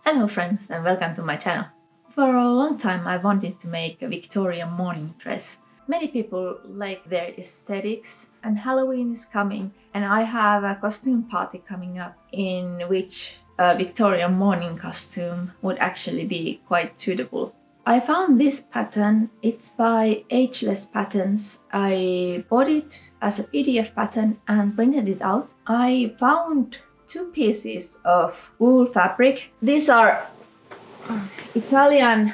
Hello friends and welcome to my channel. For a long time I wanted to make a Victorian mourning dress. Many people like their aesthetics and Halloween is coming and I have a costume party coming up in which a Victorian mourning costume would actually be quite suitable. I found this pattern, it's by Ageless Patterns. I bought it as a PDF pattern and printed it out. I found two pieces of wool fabric. These are Italian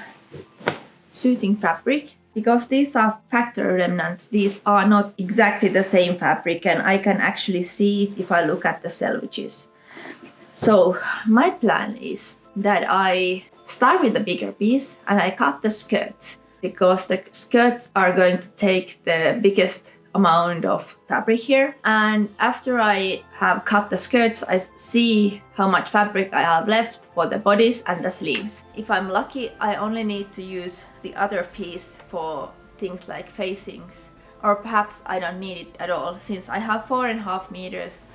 suiting fabric. Because these are factory remnants, these are not exactly the same fabric and I can actually see it if I look at the selvages. So my plan is that I start with the bigger piece and I cut the skirts because the skirts are going to take the biggest amount of fabric here, and after I have cut the skirts I see how much fabric I have left for the bodice and the sleeves. If I'm lucky I only need to use the other piece for things like facings, or perhaps I don't need it at all since I have 4.5 meters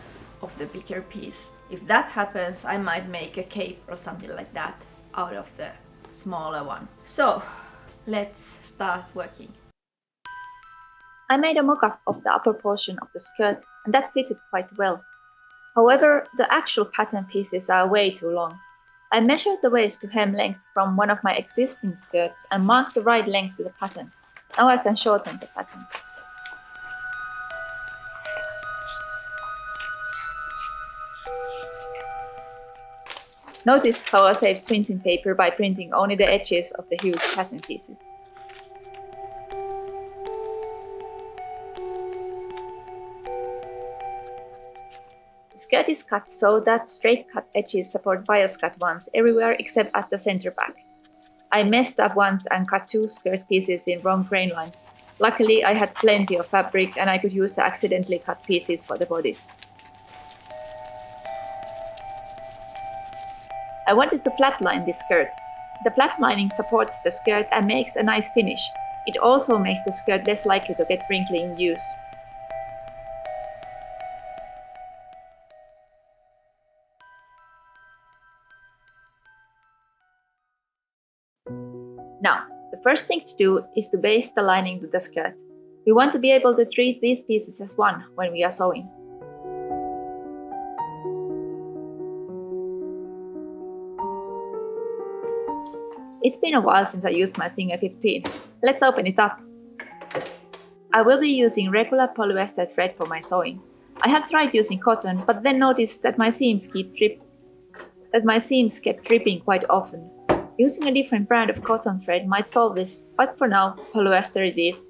of the bigger piece. If that happens I might make a cape or something like that out of the smaller one. So let's start working. I made a mock-up of the upper portion of the skirt and that fitted quite well. However, the actual pattern pieces are way too long. I measured the waist to hem length from one of my existing skirts and marked the right length to the pattern. Now I can shorten the pattern. Notice how I saved printing paper by printing only the edges of the huge pattern pieces. The skirt is cut so that straight cut edges support bias cut ones everywhere except at the center back. I messed up once and cut two skirt pieces in wrong grain line. Luckily I had plenty of fabric and I could use the accidentally cut pieces for the bodice. I wanted to flatline this skirt. The flatlining supports the skirt and makes a nice finish. It also makes the skirt less likely to get wrinkly in use. Now, the first thing to do is to baste the lining to the skirt. We want to be able to treat these pieces as one when we are sewing. It's been a while since I used my Singer 15. Let's open it up. I will be using regular polyester thread for my sewing. I have tried using cotton, but then noticed that my seams kept dripping quite often. Using a different brand of cotton thread might solve this, but for now, polyester it is.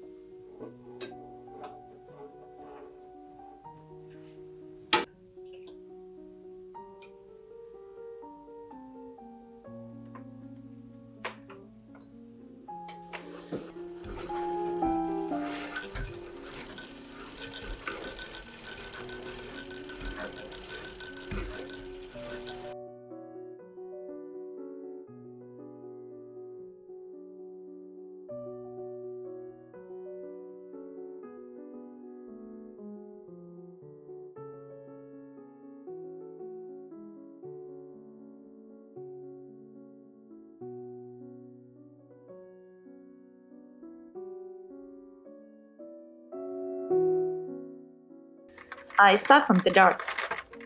I start from the darts.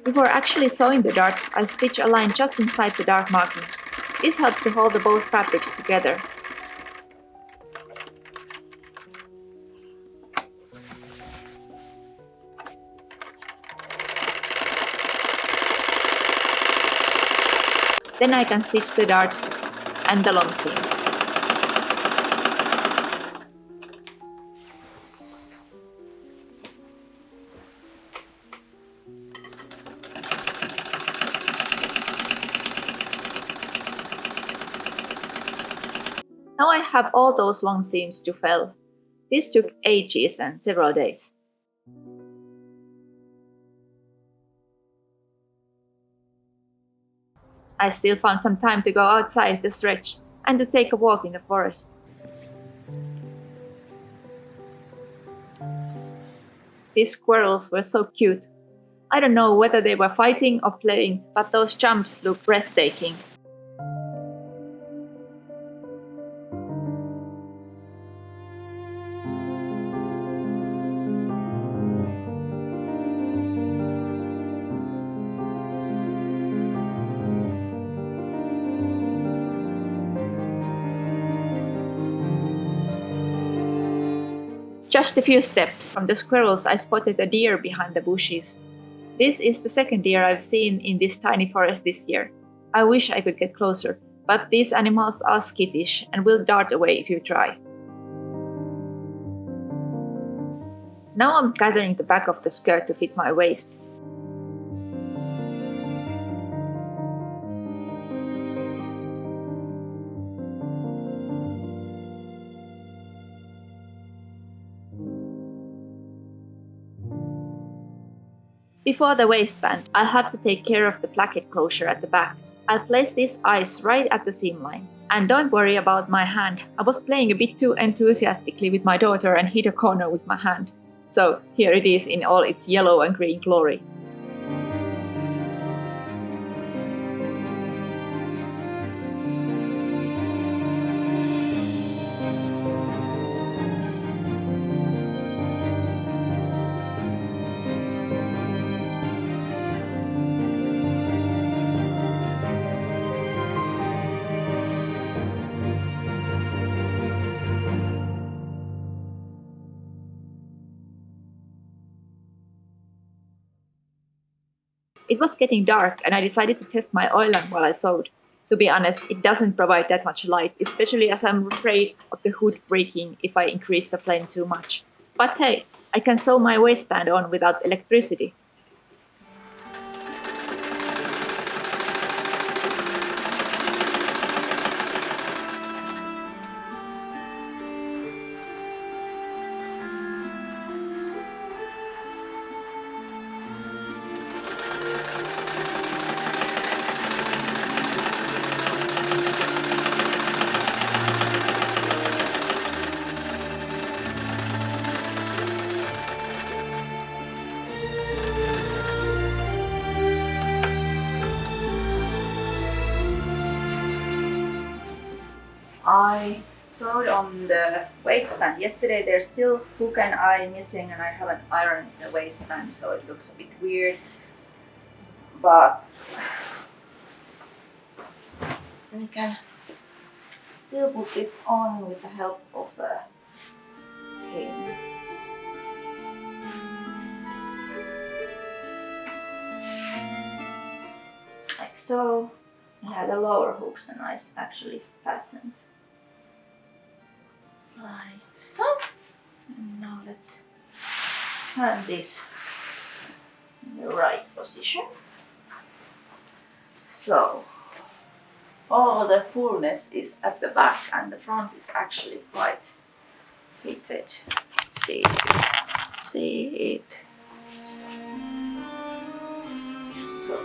Before actually sewing the darts, I stitch a line just inside the dark markings. This helps to hold the both fabrics together. Then I can stitch the darts and the long seams. Now I have all those long seams to fill. This took ages and several days. I still found some time to go outside to stretch and to take a walk in the forest. These squirrels were so cute. I don't know whether they were fighting or playing, but those jumps look breathtaking. Just a few steps from the squirrels, I spotted a deer behind the bushes. This is the second deer I've seen in this tiny forest this year. I wish I could get closer, but these animals are skittish and will dart away if you try. Now I'm gathering the back of the skirt to fit my waist. Before the waistband, I'll have to take care of the placket closure at the back. I'll place this ice right at the seam line. And don't worry about my hand. I was playing a bit too enthusiastically with my daughter and hit a corner with my hand. So here it is in all its yellow and green glory. It was getting dark and I decided to test my oil lamp while I sewed. To be honest, it doesn't provide that much light, especially as I'm afraid of the hood breaking if I increase the flame too much. But hey, I can sew my waistband on without electricity. I sewed on the waistband yesterday. There's still hook and eye missing and I haven't ironed the waistband, so it looks a bit weird. But we can still put this on with the help of a pin. Like so. Yeah, the lower hooks and eyes actually fastened. Like so. And now let's turn this in the right position. So all the fullness is at the back and the front is actually quite fitted. Let's see if you can see it. So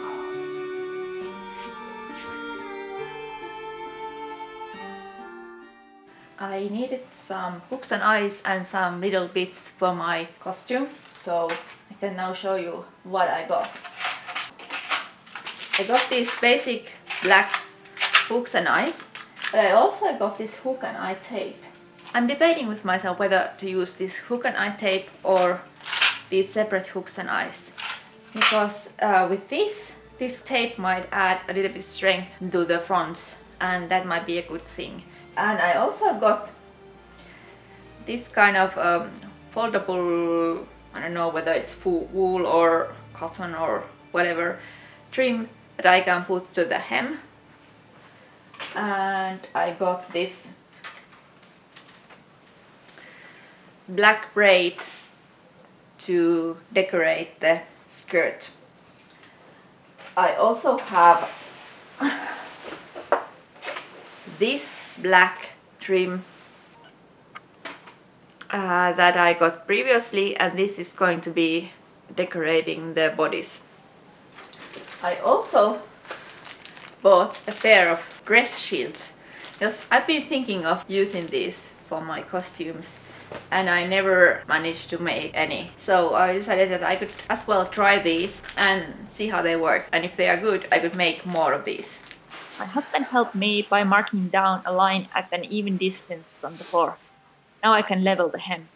I needed some hooks and eyes and some little bits for my costume, so I can now show you what I got. I got these basic black hooks and eyes, but I also got this hook and eye tape. I'm debating with myself whether to use this hook and eye tape or these separate hooks and eyes, because with this tape might add a little bit strength to the fronts, and that might be a good thing. And I also got this kind of foldable, I don't know whether it's wool or cotton or whatever, trim that I can put to the hem. And I got this black braid to decorate the skirt. I also have this black trim that I got previously, and this is going to be decorating the bodies. I also bought a pair of dress shields, because I've been thinking of using these for my costumes and I never managed to make any. So I decided that I could as well try these and see how they work, and if they are good I could make more of these. My husband helped me by marking down a line at an even distance from the floor. Now I can level the hem.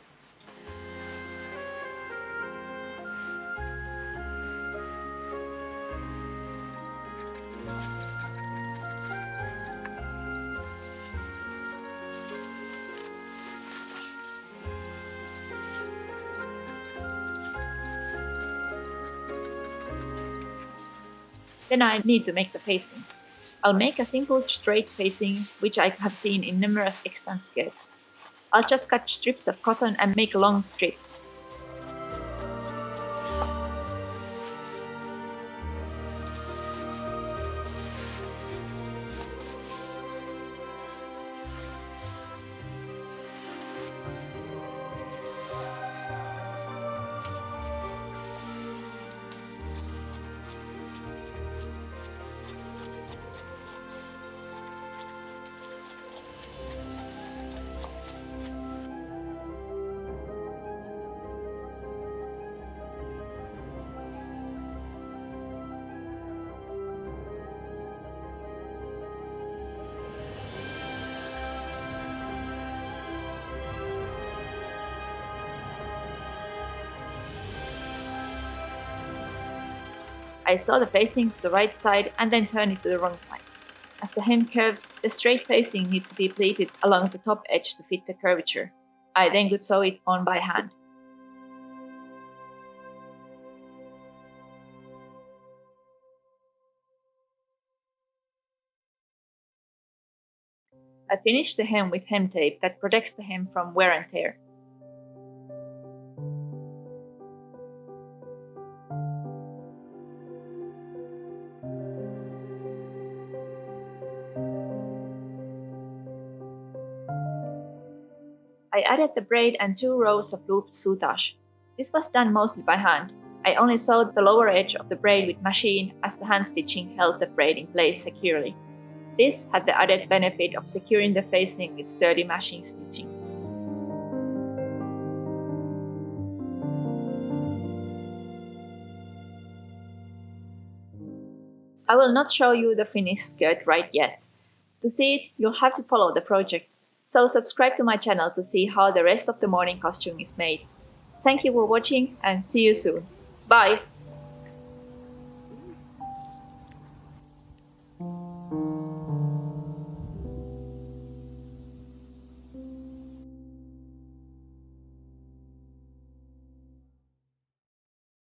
Then I need to make the facing. I'll make a simple straight facing, which I have seen in numerous extant skirts. I'll just cut strips of cotton and make a long strip. I sew the facing to the right side and then turn it to the wrong side. As the hem curves, the straight facing needs to be pleated along the top edge to fit the curvature. I then could sew it on by hand. I finished the hem with hem tape that protects the hem from wear and tear. I added the braid and 2 rows of looped soutache. This was done mostly by hand. I only sewed the lower edge of the braid with machine as the hand stitching held the braid in place securely. This had the added benefit of securing the facing with sturdy machine stitching. I will not show you the finished skirt right yet. To see it, you'll have to follow the project. So subscribe to my channel to see how the rest of the morning costume is made. Thank you for watching and see you soon. Bye!